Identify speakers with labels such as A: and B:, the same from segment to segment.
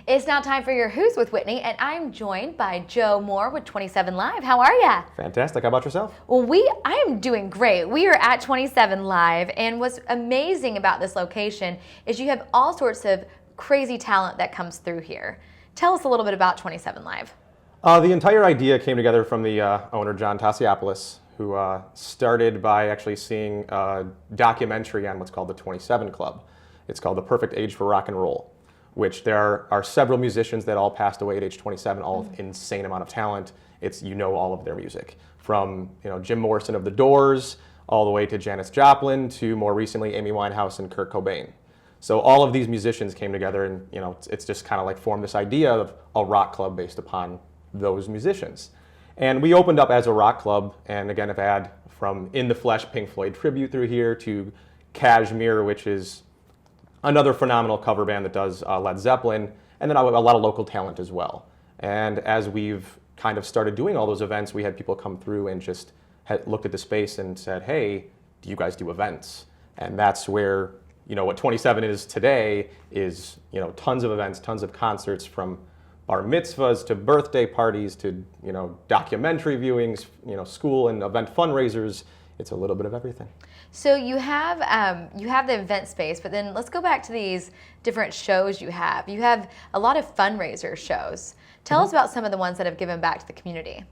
A: It's now time for your Who's with Whitney, and I'm joined by Joe Moore with 27 Live. How are ya?
B: Fantastic. How about yourself?
A: Well, I am doing great. We are at 27 Live, and what's amazing about this location is you have all sorts of crazy talent that comes through here. Tell us a little bit about 27 Live.
B: The entire idea came together from the owner, John Tasiopoulos, who started by actually seeing a documentary on what's called the 27 Club. It's called The Perfect Age for Rock and Roll, which there are several musicians that all passed away at age 27, all with insane amount of talent. It's, all of their music, from Jim Morrison of The Doors, all the way to Janis Joplin, to more recently Amy Winehouse and Kurt Cobain. So all of these musicians came together, and it's just kind of like formed this idea of a rock club based upon those musicians. And we opened up as a rock club, and again, have had from In the Flesh, Pink Floyd tribute through here, to Kashmir, which is another phenomenal cover band that does Led Zeppelin, and then a lot of local talent as well. And as we've kind of started doing all those events, we had people come through and just had looked at the space and said, hey, do you guys do events? And that's where, what 27 is today is, tons of events, tons of concerts, from bar mitzvahs to birthday parties to, documentary viewings, school and event fundraisers. It's a little bit of everything.
A: So you have the event space, but then let's go back to these different shows you have. You have a lot of fundraiser shows. Tell us about some of the ones that have given back to the community.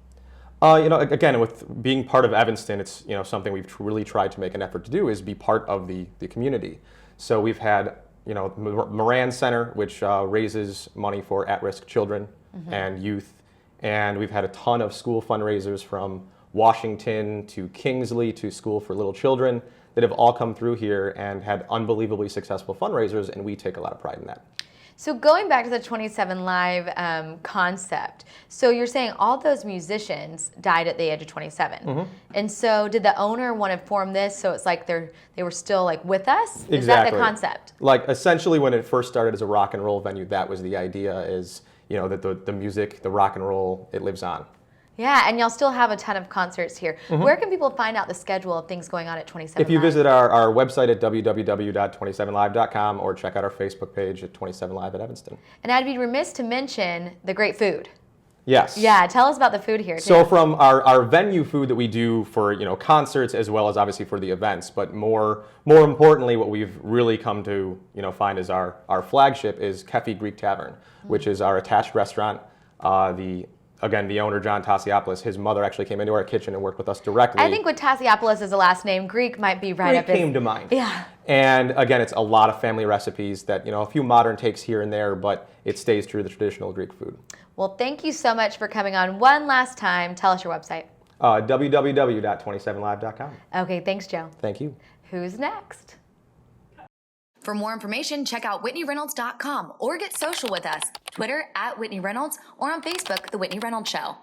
B: Again, with being part of Evanston, it's something we've really tried to make an effort to do, is be part of the community. So we've had Moran Center, which raises money for at-risk children and youth, and we've had a ton of school fundraisers from Washington to Kingsley to School for Little Children that have all come through here and had unbelievably successful fundraisers, and we take a lot of pride in that.
A: So going back to the 27 Live concept, so you're saying all those musicians died at the age of 27. And so did the owner want to form this so it's like they were still like with us?
B: Exactly.
A: Is that the concept?
B: Like essentially when it first started as a rock and roll venue, that was the idea, is that the music, the rock and roll, it lives on. Yeah,
A: and y'all still have a ton of concerts here. Where can people find out the schedule of things going on at 27 Live?
B: If you visit our website at www.27live.com or check out our Facebook page at 27 Live at Evanston.
A: And I'd be remiss to mention the great food.
B: Yes.
A: Yeah, tell us about the food here, too.
B: So from our venue food that we do for concerts, as well as obviously for the events, but more importantly, what we've really come to find as our flagship is Kefi Greek Tavern, which is our attached restaurant. Again, the owner, John Tasiopoulos, his mother actually came into our kitchen and worked with us directly.
A: I think with Tasiopoulos as a last name, Greek might be right up.
B: Greek came to mind.
A: Yeah.
B: And again, it's a lot of family recipes that, a few modern takes here and there, but it stays true to the traditional Greek food.
A: Well, thank you so much for coming on one last time. Tell us your website.
B: www.27live.com.
A: Okay, thanks, Joe.
B: Thank you.
A: Who's next? For more information, check out WhitneyReynolds.com or get social with us. Twitter @Whitney Reynolds or on Facebook, The Whitney Reynolds Show.